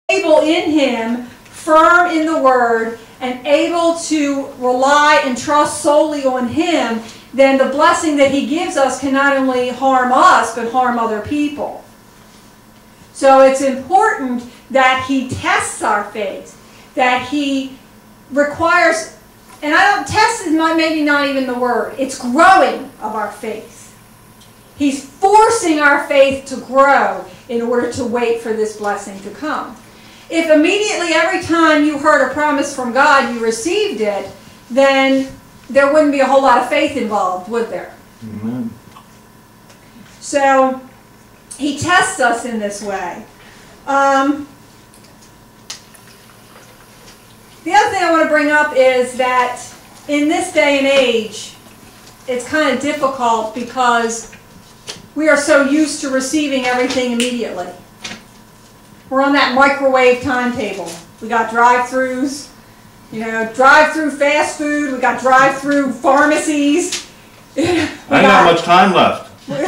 stable in Him, firm in the Word, and able to rely and trust solely on Him, then the blessing that He gives us can not only harm us, but harm other people. So it's important that He tests our faith, that He requires, and test is maybe not even the word, it's growing of our faith. He's forcing our faith to grow in order to wait for this blessing to come. If immediately every time you heard a promise from God you received it, then there wouldn't be a whole lot of faith involved, would there? Amen. So He tests us in this way. The other thing I want to bring up is that in this day and age, it's kind of difficult because we are so used to receiving everything immediately. We're on that microwave timetable. We got drive-thrus, drive-through fast food. We got drive-through pharmacies. I ain't got much time left. We've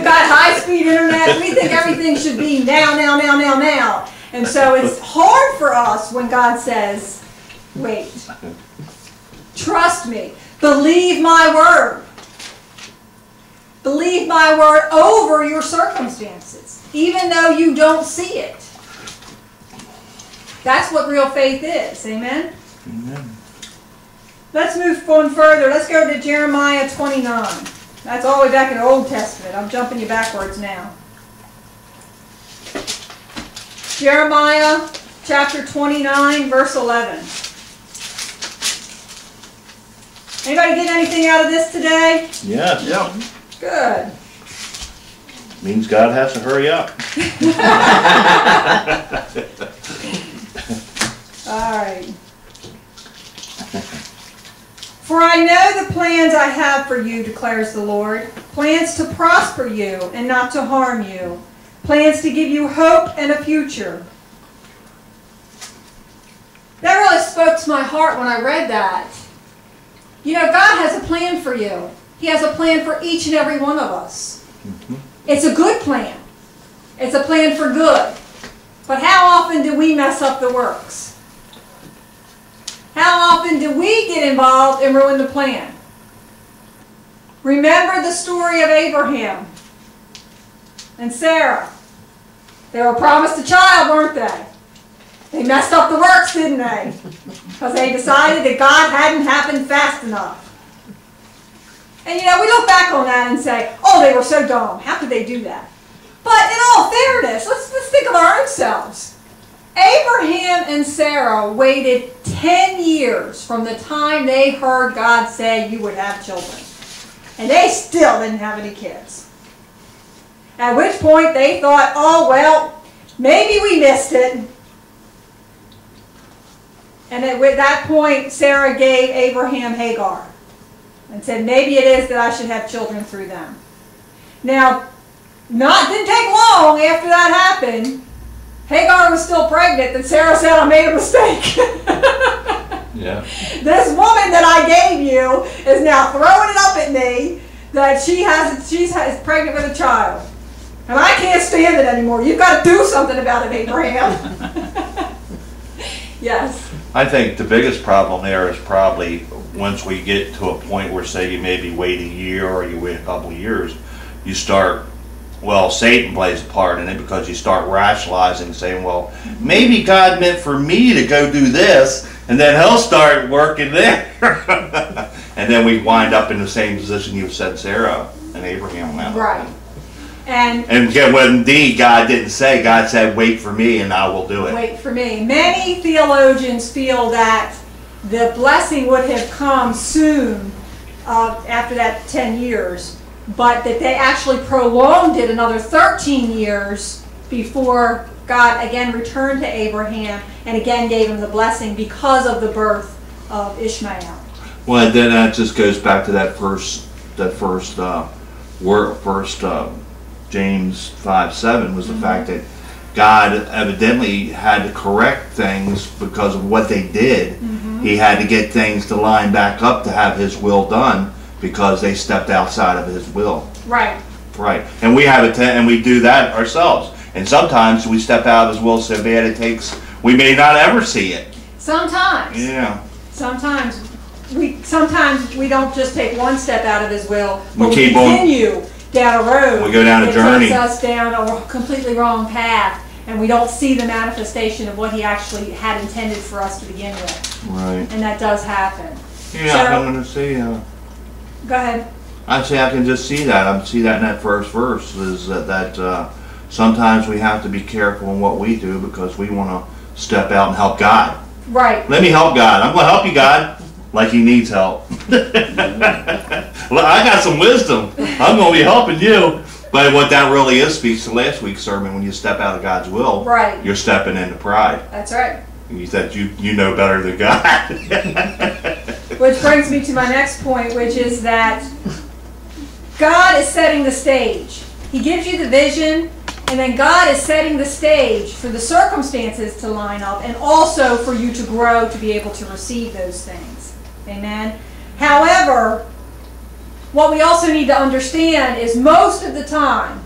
got high-speed internet. We think everything should be now, now, now, now, now. And so it's hard for us when God says, wait, trust me, believe my word. Believe my word over your circumstances, even though you don't see it. That's what real faith is. Amen? Amen. Let's move on further. Let's go to Jeremiah 29. That's all the way back in the Old Testament. I'm jumping you backwards now. Jeremiah chapter 29, verse 11. Anybody get anything out of this today? Yes. Yep. Good. Means God has to hurry up. All right. For I know the plans I have for you, declares the Lord, plans to prosper you and not to harm you, plans to give you hope and a future. That really spoke to my heart when I read that. God has a plan for you. He has a plan for each and every one of us. Mm-hmm. It's a good plan. It's a plan for good. But how often do we mess up the works? How often do we get involved and ruin the plan? Remember the story of Abraham and Sarah. They were promised a child, weren't they? They messed up the works, didn't they? Because they decided that God hadn't happened fast enough. And we look back on that and say, oh, they were so dumb. How could they do that? But in all fairness, let's think of our own selves. Abraham and Sarah waited 10 years from the time they heard God say you would have children. And they still didn't have any kids. At which point they thought, oh, well, maybe we missed it. And at that point, Sarah gave Abraham Hagar and said, maybe it is that I should have children through them. Now, didn't take long after that happened. Hagar was still pregnant, and Sarah said, I made a mistake. Yeah. This woman that I gave you is now throwing it up at me that she's pregnant with a child. And I can't stand it anymore. You've got to do something about it, Abraham. Yes. I think the biggest problem there is probably once we get to a point where, say, you maybe wait a year or you wait a couple of years, you start, Satan plays a part in it because you start rationalizing, saying, well, maybe God meant for me to go do this, and then He'll start working there. And then we wind up in the same position you said Sarah and Abraham went. Right. And when indeed God didn't say, God said, wait for me and I will do it. Wait for me. Many theologians feel that the blessing would have come soon after that 10 years, but that they actually prolonged it another 13 years before God again returned to Abraham and again gave him the blessing because of the birth of Ishmael. Well, then that just goes back to that first James 5:7 was the fact that God evidently had to correct things because of what they did. Mm-hmm. He had to get things to line back up to have His will done because they stepped outside of His will. Right. Right. And we have and we do that ourselves. And sometimes we step out of His will so bad we may not ever see it. Sometimes. Yeah. Sometimes we don't just take one step out of His will, but We we keep on. continue down a road. We go down a that journey. takes us down a completely wrong path, and we don't see the manifestation of what He actually had intended for us to begin with. Right. And that does happen. Yeah, So- I'm going to see. Go ahead. I can just see that. I see that in that first verse is that sometimes we have to be careful in what we do because we want to step out and help God. Right. Let me help God. I'm going to help you, God, like He needs help. Well, I got some wisdom. I'm going to be helping you. But what that really is speaks to last week's sermon. When you step out of God's will, Right. you're stepping into pride. That's right. You said you know better than God. Which brings me to my next point, which is that God is setting the stage. He gives you the vision, and then God is setting the stage for the circumstances to line up and also for you to grow to be able to receive those things. Amen? However, what we also need to understand is most of the time,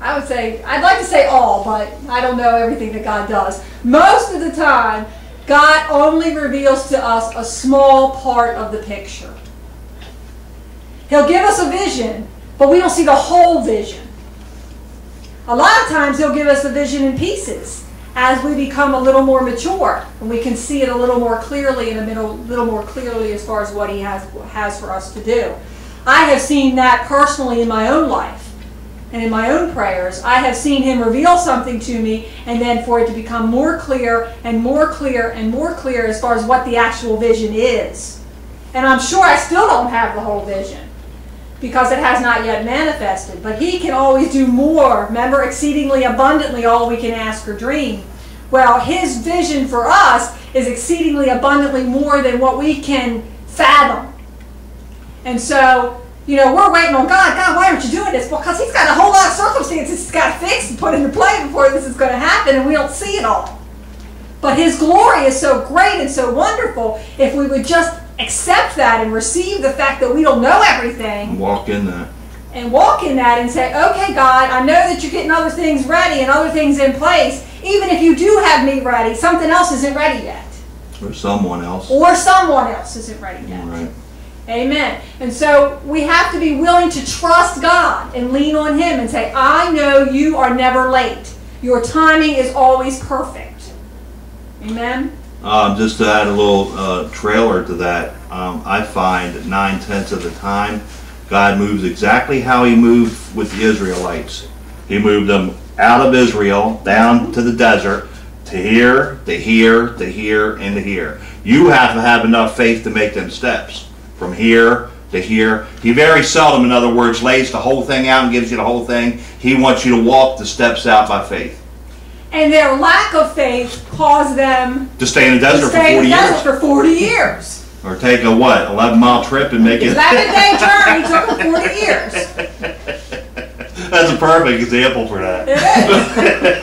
I would say, I'd like to say all, but I don't know everything that God does. Most of the time, God only reveals to us a small part of the picture. He'll give us a vision, but we don't see the whole vision. A lot of times He'll give us the vision in pieces as we become a little more mature and we can see it a little more clearly and a little more clearly as far as what He has for us to do. I have seen that personally in my own life. And in my own prayers, I have seen Him reveal something to me and then for it to become more clear and more clear and more clear as far as what the actual vision is. And I'm sure I still don't have the whole vision because it has not yet manifested. But He can always do more. Remember, exceedingly abundantly all we can ask or dream. Well, His vision for us is exceedingly abundantly more than what we can fathom. And so, we're waiting on God. God, why aren't you doing this? Because He's got a whole lot of circumstances He's got to fix and put into play before this is going to happen, and we don't see it all. But His glory is so great and so wonderful. If we would just accept that and receive the fact that we don't know everything. Walk in that. And walk in that and say, okay, God, I know that you're getting other things ready and other things in place. Even if you do have me ready, something else isn't ready yet. Or someone else. Or someone else isn't ready yet. Right. Amen. And so we have to be willing to trust God and lean on Him and say, I know you are never late. Your timing is always perfect. Amen. Just to add a little trailer to that, I find that 9/10 of the time, God moves exactly how He moved with the Israelites. He moved them out of Israel, down to the desert, to here, to here, to here, and to here. You have to have enough faith to make them steps. From here to here. He very seldom, in other words, lays the whole thing out and gives you the whole thing. He wants you to walk the steps out by faith. And their lack of faith caused them To stay in the desert for 40 years. For 40 years. Or take a, 11-mile trip and make it... 11-day journey took them 40 years. That's a perfect example for that. It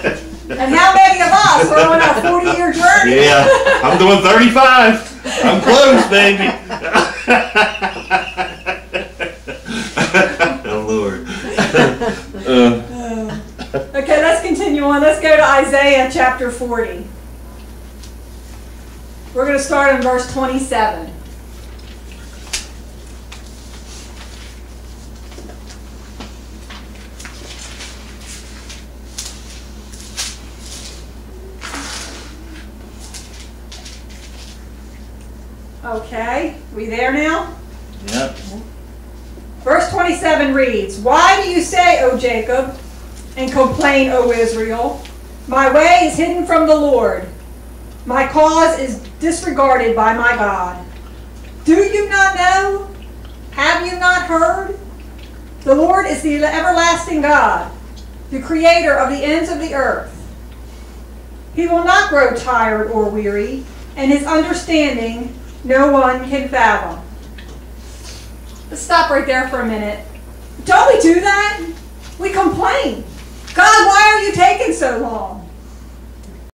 is. And how many of us are on a 40-year journey? Yeah, I'm doing 35. I'm close, baby. Oh, Lord. Okay, let's continue on. Let's go to Isaiah chapter 40. We're going to start in verse 27. Okay, we there now? Yep. Verse 27 reads, Why do you say, O Jacob, and complain, O Israel? My way is hidden from the Lord. My cause is disregarded by my God. Do you not know? Have you not heard? The Lord is the everlasting God, the creator of the ends of the earth. He will not grow tired or weary, and His understanding no one can fathom. Let's stop right there for a minute. Don't we do that? We complain. God, why are you taking so long?